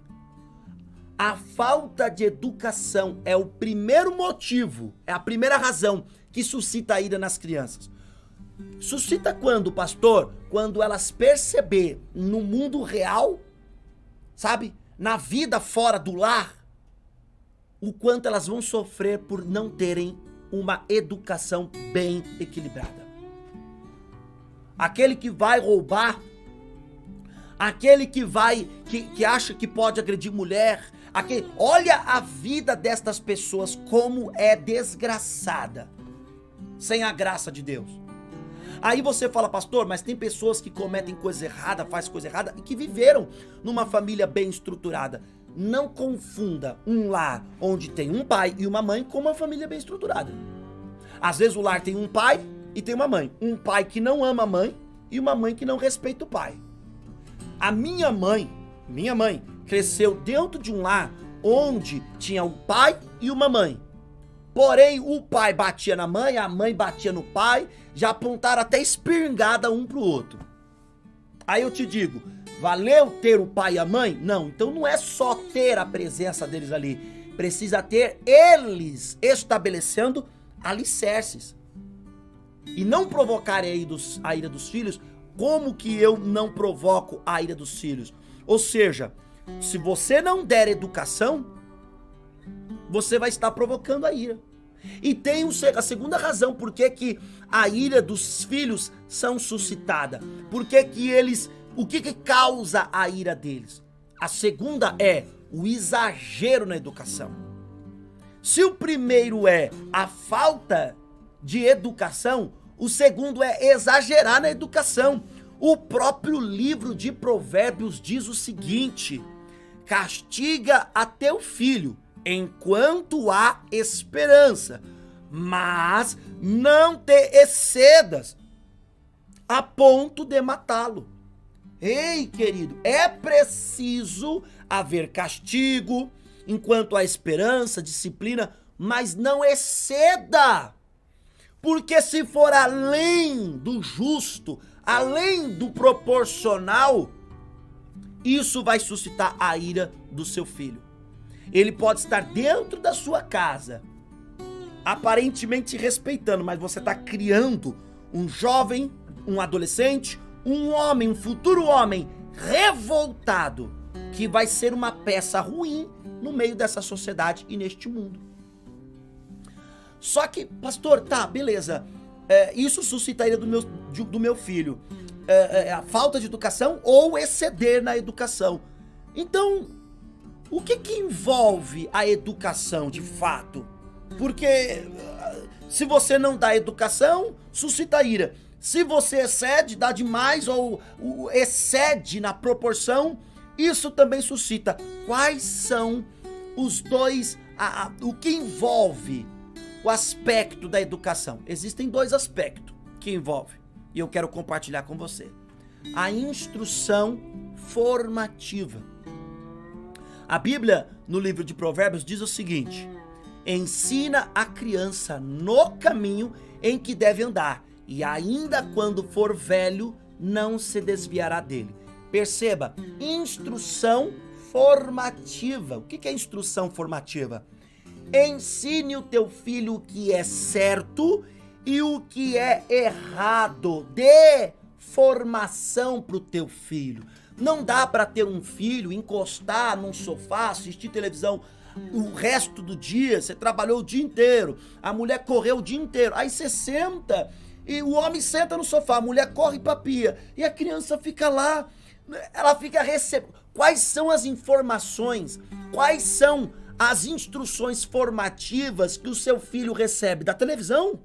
A falta de educação é o primeiro motivo, é a primeira razão que suscita a ira nas crianças. Suscita quando, pastor? Quando elas perceber no mundo real, sabe, na vida fora do lar, o quanto elas vão sofrer por não terem uma educação bem equilibrada. Aquele que vai roubar, aquele que acha que pode agredir mulher, olha a vida destas pessoas como é desgraçada. sem a graça de Deus. Aí você fala, pastor, mas tem pessoas que cometem coisa errada, fazem coisa errada e que viveram numa família bem estruturada. Não confunda um lar onde tem um pai e uma mãe com uma família bem estruturada. Às vezes o lar tem um pai e tem uma mãe. Um pai que não ama a mãe e uma mãe que não respeita o pai. A minha mãe, cresceu dentro de um lar onde tinha um pai e uma mãe. Porém, o pai batia na mãe, a mãe batia no pai, já apontaram até espingarda um pro outro. Aí eu te digo, valeu ter o pai e a mãe? Não, então não é só ter a presença deles ali. Precisa ter eles estabelecendo alicerces. E não provocar a ira dos filhos, como que eu não provoco a ira dos filhos? Ou seja, se você não der educação, você vai estar provocando a ira. E tem a segunda razão por que a ira dos filhos são suscitada. Por que eles, o que causa a ira deles? A segunda é o exagero na educação. Se o primeiro é a falta de educação, o segundo é exagerar na educação. O próprio livro de Provérbios diz o seguinte: castiga a teu filho enquanto há esperança, mas não te excedas a ponto de matá-lo. Ei, querido, é preciso haver castigo enquanto há esperança, disciplina, mas não exceda. Porque se for além do justo, além do proporcional, isso vai suscitar a ira do seu filho. Ele pode estar dentro da sua casa, aparentemente respeitando, mas você está criando um jovem, um adolescente, um homem, um futuro homem revoltado, que vai ser uma peça ruim no meio dessa sociedade e neste mundo. Só que, pastor, tá, beleza, isso suscita a ira do meu filho, a falta de educação ou exceder na educação. Então, o que envolve a educação de fato? Porque se você não dá educação, suscita ira. Se você excede, dá demais ou excede na proporção, isso também suscita. Quais são os dois, o que envolve o aspecto da educação? Existem dois aspectos que envolvem e eu quero compartilhar com você. A instrução formativa. A Bíblia, no livro de Provérbios, diz o seguinte: ensina a criança no caminho em que deve andar, e ainda quando for velho, não se desviará dele. Perceba, instrução formativa. O que é instrução formativa? Ensine o teu filho o que é certo e o que é errado. Dê formação para o teu filho. Não dá para ter um filho, encostar num sofá, assistir televisão o resto do dia. Você trabalhou o dia inteiro, a mulher correu o dia inteiro, aí você senta e o homem senta no sofá, a mulher corre pra pia e a criança fica lá, ela fica recebendo. Quais são as informações, quais são as instruções formativas que o seu filho recebe? Da televisão?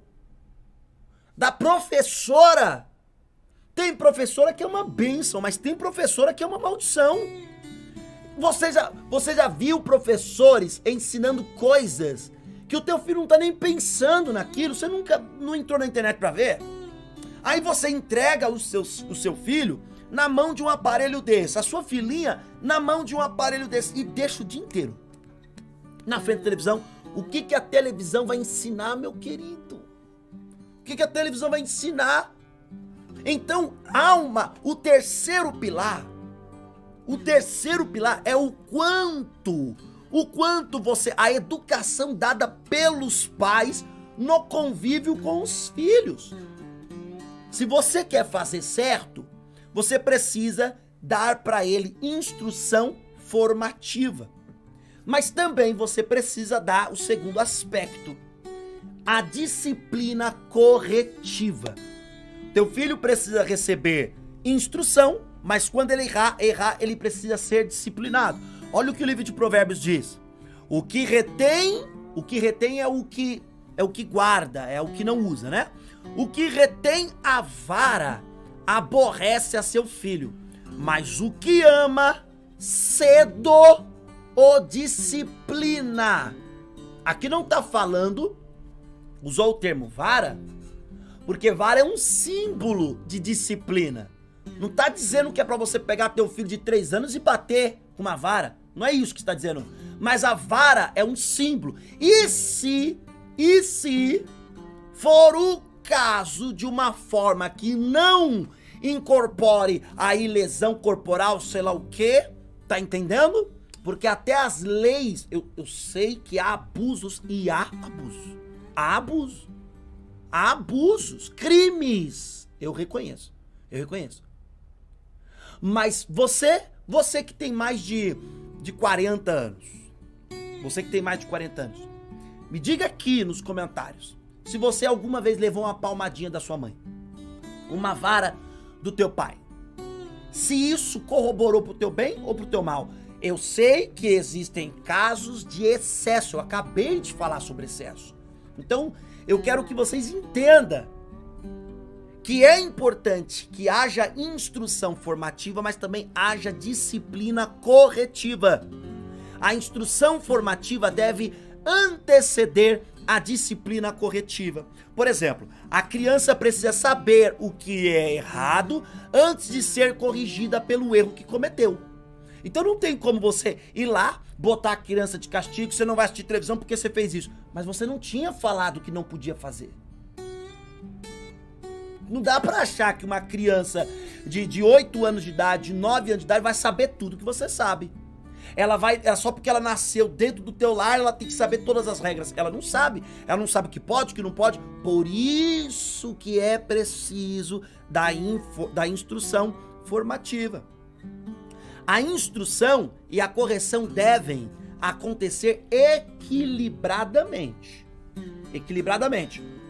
Da professora? Tem professora que é uma bênção, mas tem professora que é uma maldição. Você já viu professores ensinando coisas que o teu filho não tá nem pensando naquilo? Você nunca não entrou na internet pra ver? Aí você entrega o seu filho na mão de um aparelho desse, a sua filhinha na mão de um aparelho desse, e deixa o dia inteiro na frente da televisão. O que a televisão vai ensinar, meu querido? O que a televisão vai ensinar? Então, o terceiro pilar é o quanto a educação dada pelos pais no convívio com os filhos. Se você quer fazer certo, você precisa dar para ele instrução formativa. Mas também você precisa dar o segundo aspecto, a disciplina corretiva. Teu filho precisa receber instrução, mas quando ele errar, ele precisa ser disciplinado. Olha o que o livro de Provérbios diz. O que retém é o que é o que guarda, é o que não usa, né? O que retém a vara aborrece a seu filho, mas o que ama cedo o disciplina. Aqui não tá falando, usou o termo vara, porque vara é um símbolo de disciplina. Não tá dizendo que é pra você pegar teu filho de 3 anos e bater com uma vara. Não é isso que está dizendo. Mas a vara é um símbolo. E se for o caso de uma forma que não incorpore aí lesão corporal, sei lá o quê, tá entendendo? Porque até as leis, eu sei que há abusos e há abusos. Há abusos. Há abusos, crimes. Eu reconheço. Mas você que tem mais de 40 anos, me diga aqui nos comentários se você alguma vez levou uma palmadinha da sua mãe, uma vara do teu pai. Se isso corroborou pro teu bem ou pro teu mal. Eu sei que existem casos de excesso, eu acabei de falar sobre excesso. Então, eu quero que vocês entendam que é importante que haja instrução formativa, mas também haja disciplina corretiva. A instrução formativa deve anteceder a disciplina corretiva. Por exemplo, a criança precisa saber o que é errado antes de ser corrigida pelo erro que cometeu. Então não tem como você ir lá, botar a criança de castigo, você não vai assistir televisão porque você fez isso. Mas você não tinha falado que não podia fazer. Não dá pra achar que uma criança de 8 anos de idade, de 9 anos de idade, vai saber tudo que você sabe. Só porque ela nasceu dentro do teu lar, ela tem que saber todas as regras. Ela não sabe o que pode, o que não pode. Por isso que é preciso da instrução formativa. A instrução e a correção devem acontecer equilibradamente.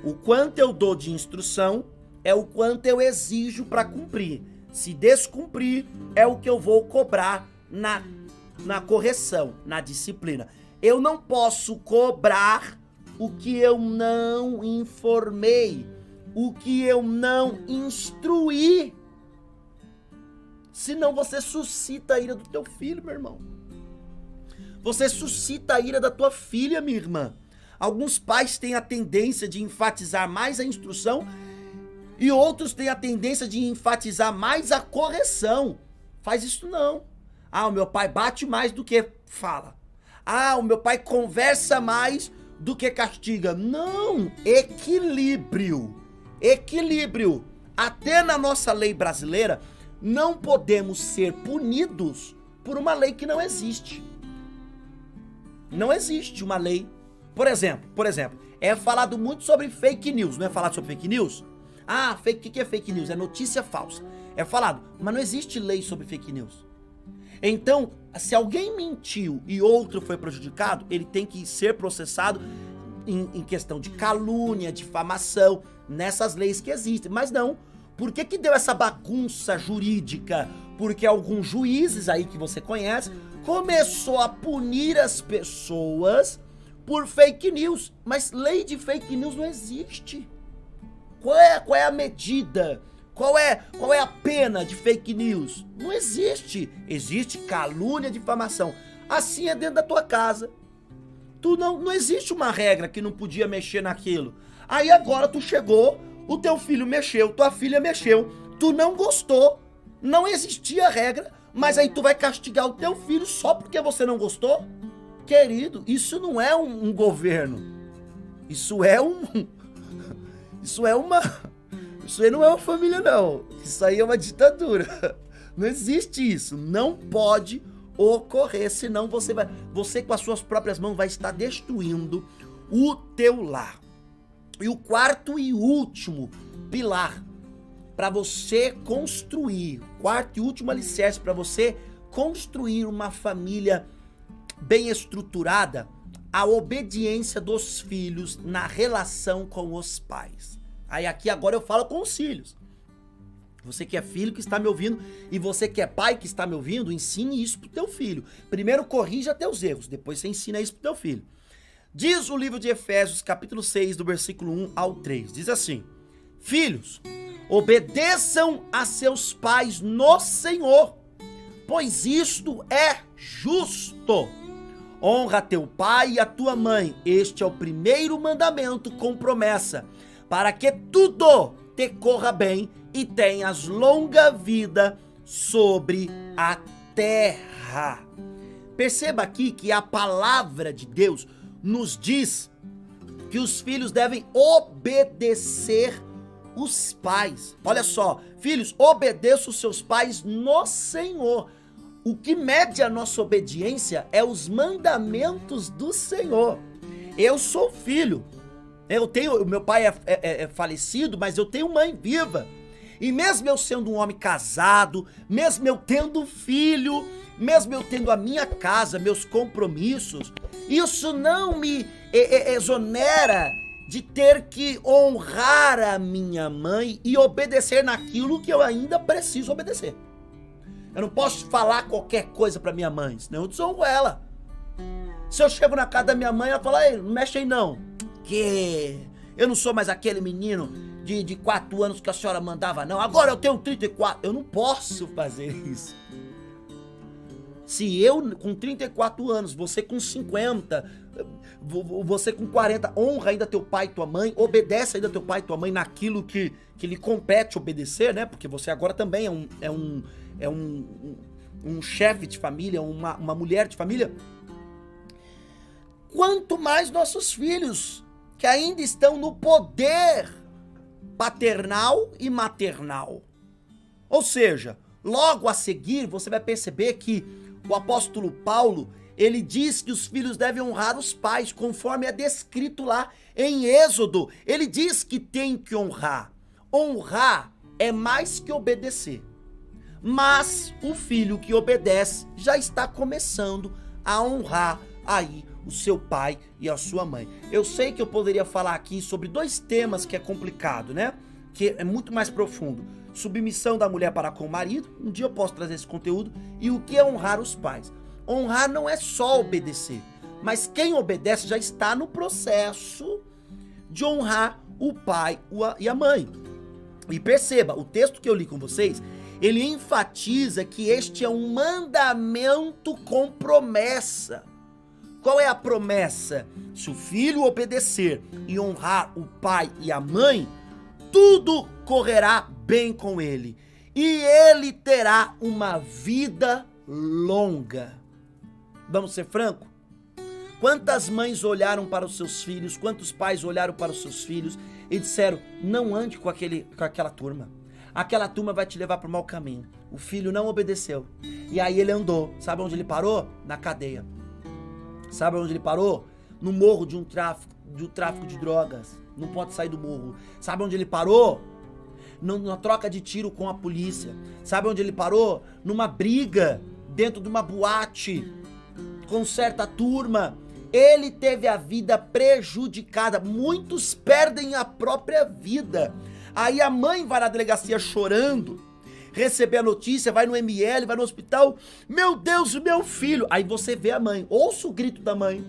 O quanto eu dou de instrução é o quanto eu exijo para cumprir. Se descumprir, é o que eu vou cobrar na correção, na disciplina. Eu não posso cobrar o que eu não informei, o que eu não instruí. Senão você suscita a ira do teu filho, meu irmão. Você suscita a ira da tua filha, minha irmã. Alguns pais têm a tendência de enfatizar mais a instrução e outros têm a tendência de enfatizar mais a correção. Faz isso não. Ah, o meu pai bate mais do que fala. Ah, o meu pai conversa mais do que castiga. Não, equilíbrio. Até na nossa lei brasileira, não podemos ser punidos por uma lei que não existe. Não existe uma lei. Por exemplo, é falado muito sobre fake news, não é falado sobre fake news? Ah, o que é fake news? É notícia falsa. É falado, mas não existe lei sobre fake news. Então, se alguém mentiu e outro foi prejudicado, ele tem que ser processado em questão de calúnia, difamação, nessas leis que existem. Mas não. Por que deu essa bagunça jurídica? Porque alguns juízes aí que você conhece começou a punir as pessoas por fake news. Mas lei de fake news não existe. Qual é a medida? Qual é a pena de fake news? Não existe. Existe calúnia, difamação. Assim é dentro da tua casa. Não existe uma regra que não podia mexer naquilo. Aí agora tu chegou, o teu filho mexeu, tua filha mexeu, tu não gostou, não existia regra, mas aí tu vai castigar o teu filho só porque você não gostou? Querido, isso não é um governo. Isso aí não é uma família, não. Isso aí é uma ditadura. Não existe isso. Não pode ocorrer, senão você com as suas próprias mãos vai estar destruindo o teu lar. E o quarto e último pilar para você construir, quarto e último alicerce para você construir uma família bem estruturada, a obediência dos filhos na relação com os pais. Aí aqui agora eu falo com os filhos. Você que é filho que está me ouvindo e você que é pai que está me ouvindo, ensine isso pro teu filho. Primeiro corrija teus erros, depois você ensina isso pro teu filho. Diz o livro de Efésios, capítulo 6, do versículo 1 ao 3. Diz assim: Filhos, obedeçam a seus pais no Senhor, pois isto é justo. Honra teu pai e a tua mãe. Este é o primeiro mandamento com promessa, para que tudo te corra bem e tenhas longa vida sobre a terra. Perceba aqui que a palavra de Deus nos diz que os filhos devem obedecer os pais. Olha só, filhos, obedeçam os seus pais no Senhor. O que mede a nossa obediência é os mandamentos do Senhor. Eu sou filho. Meu pai é falecido, mas eu tenho mãe viva. E mesmo eu sendo um homem casado, mesmo eu tendo filho, mesmo eu tendo a minha casa, meus compromissos, isso não me exonera de ter que honrar a minha mãe e obedecer naquilo que eu ainda preciso obedecer. Eu não posso falar qualquer coisa pra minha mãe, senão eu desonro ela. Se eu chego na casa da minha mãe, ela fala: ei, não mexe aí não, que eu não sou mais aquele menino de 4 anos que a senhora mandava não, agora eu tenho 34, eu não posso fazer isso. Se eu com 34 anos, você com 50, você com 40, honra ainda teu pai e tua mãe, obedece ainda teu pai e tua mãe naquilo que lhe compete obedecer, né? Porque você agora também é um chefe de família, uma mulher de família. Quanto mais nossos filhos, que ainda estão no poder paternal e maternal. Ou seja, logo a seguir você vai perceber que o apóstolo Paulo, ele diz que os filhos devem honrar os pais, conforme é descrito lá em Êxodo. Ele diz que tem que honrar. Honrar é mais que obedecer. Mas o filho que obedece já está começando a honrar aí o seu pai e a sua mãe. Eu sei que eu poderia falar aqui sobre 2 temas que é complicado, né? Que é muito mais profundo. Submissão da mulher para com o marido, um dia eu posso trazer esse conteúdo, e o que é honrar os pais. Honrar não é só obedecer, mas quem obedece já está no processo de honrar o pai e a mãe. E perceba, o texto que eu li com vocês, ele enfatiza que este é um mandamento com promessa. Qual é a promessa? Se o filho obedecer e honrar o pai e a mãe, tudo correrá bem com ele, e ele terá uma vida longa. Vamos ser francos? Quantas mães olharam para os seus filhos, quantos pais olharam para os seus filhos e disseram: não ande com aquela turma. Aquela turma vai te levar para o mau caminho. O filho não obedeceu. E aí ele andou. Sabe onde ele parou? Na cadeia. Sabe onde ele parou? No morro de um tráfico de drogas. Não pode sair do morro. Sabe onde ele parou? Na troca de tiro com a polícia. Sabe onde ele parou? Numa briga dentro de uma boate com certa turma. Ele teve a vida prejudicada. Muitos perdem a própria vida. Aí a mãe vai na delegacia chorando, receber a notícia, vai no ML, vai no hospital. Meu Deus, meu filho. Aí você vê a mãe, ouça o grito da mãe: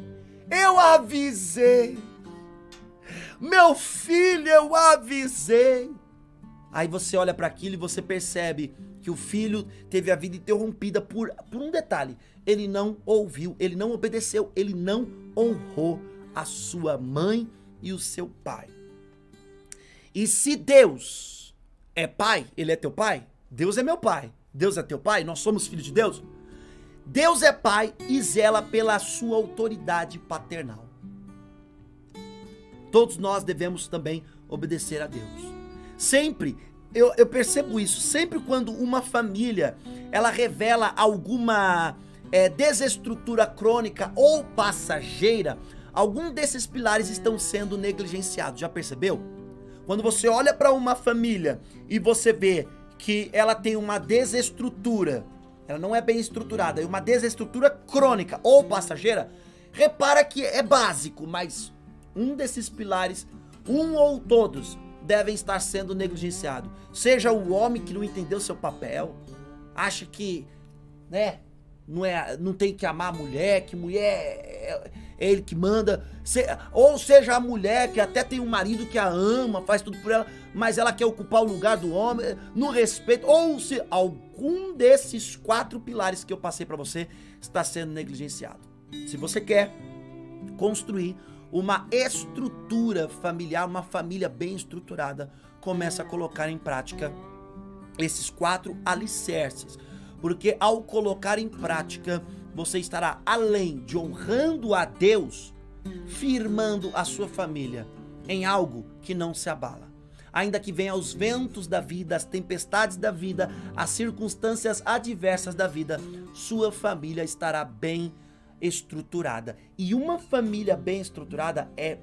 eu avisei. Meu filho, eu avisei. Aí você olha para aquilo e você percebe que o filho teve a vida interrompida por um detalhe. Ele não ouviu, ele não obedeceu, ele não honrou a sua mãe e o seu pai. E se Deus é pai, ele é teu pai? Deus é meu pai. Deus é teu pai? Nós somos filhos de Deus? Deus é pai e zela pela sua autoridade paternal. Todos nós devemos também obedecer a Deus. Sempre, eu percebo isso, sempre quando uma família, ela revela alguma desestrutura crônica ou passageira, algum desses pilares estão sendo negligenciados. Já percebeu? Quando você olha para uma família e você vê que ela tem uma desestrutura, ela não é bem estruturada, é uma desestrutura crônica ou passageira, repara que é básico, mas um desses pilares, um ou todos, devem estar sendo negligenciados. Seja o homem que não entendeu seu papel, acha que, né, não tem que amar a mulher, que mulher é ele que manda, ou seja a mulher que até tem um marido que a ama, faz tudo por ela, mas ela quer ocupar o lugar do homem, no respeito, ou se algum desses 4 pilares que eu passei para você está sendo negligenciado. Se você quer construir uma estrutura familiar, uma família bem estruturada, começa a colocar em prática esses 4 alicerces, porque ao colocar em prática, você estará além de honrando a Deus, firmando a sua família em algo que não se abala. Ainda que venham os ventos da vida, as tempestades da vida, as circunstâncias adversas da vida, sua família estará bem estruturada. E uma família bem estruturada é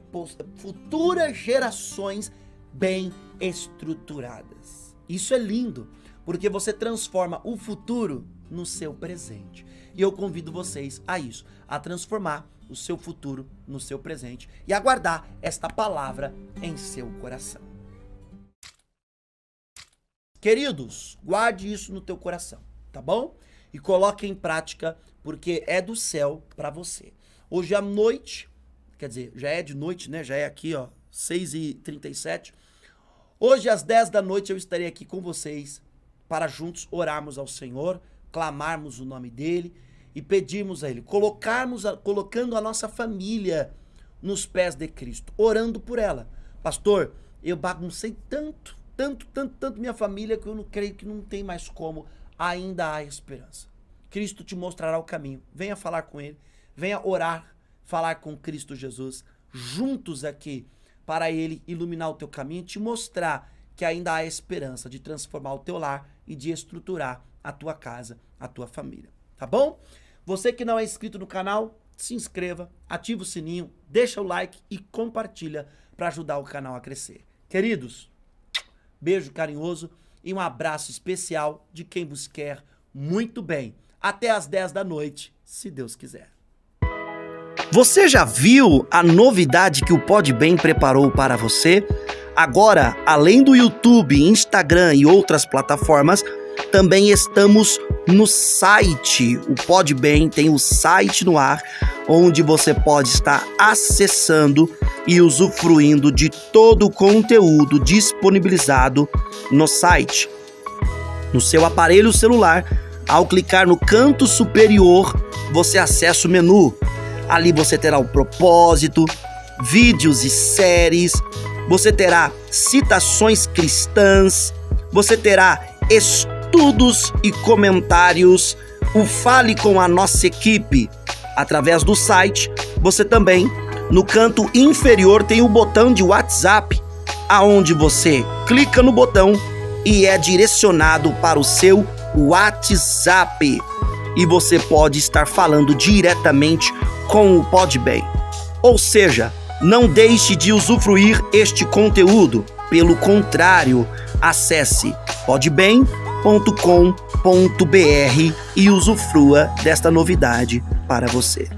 futuras gerações bem estruturadas. Isso é lindo, porque você transforma o futuro no seu presente. E eu convido vocês a isso, a transformar o seu futuro no seu presente e a guardar esta palavra em seu coração. Queridos, guarde isso no teu coração, tá bom? E coloque em prática, porque é do céu para você. Hoje à noite, quer dizer, já é de noite, né? Já é aqui, ó, 6h37. Hoje às 10 da noite eu estarei aqui com vocês para juntos orarmos ao Senhor, clamarmos o nome dele e pedirmos a ele, colocando a nossa família nos pés de Cristo, orando por ela. Pastor, eu baguncei tanto minha família que eu não creio que não tem mais como, ainda há esperança. Cristo te mostrará o caminho. Venha falar com ele, venha orar, falar com Cristo Jesus, juntos aqui, para ele iluminar o teu caminho e te mostrar que ainda há esperança de transformar o teu lar e de estruturar a tua casa, a tua família, tá bom? Você que não é inscrito no canal, se inscreva, ativa o sininho, deixa o like e compartilha para ajudar o canal a crescer. Queridos, beijo carinhoso e um abraço especial de quem vos quer muito bem. Até às 10 da noite, se Deus quiser. Você já viu a novidade que o Podbem preparou para você? Agora, além do YouTube, Instagram e outras plataformas, também estamos no site. O Podbem tem o site no ar, onde você pode estar acessando e usufruindo de todo o conteúdo disponibilizado no site. No seu aparelho celular, ao clicar no canto superior, você acessa o menu. Ali você terá o propósito, vídeos e séries, você terá citações cristãs, você terá estudos e comentários, o Fale com a Nossa Equipe. Através do site, você também, no canto inferior, tem o botão de WhatsApp, aonde você clica no botão e é direcionado para o seu WhatsApp. E você pode estar falando diretamente com o Podbem. Ou seja, não deixe de usufruir este conteúdo. Pelo contrário, acesse podbem.com.br e usufrua desta novidade para você.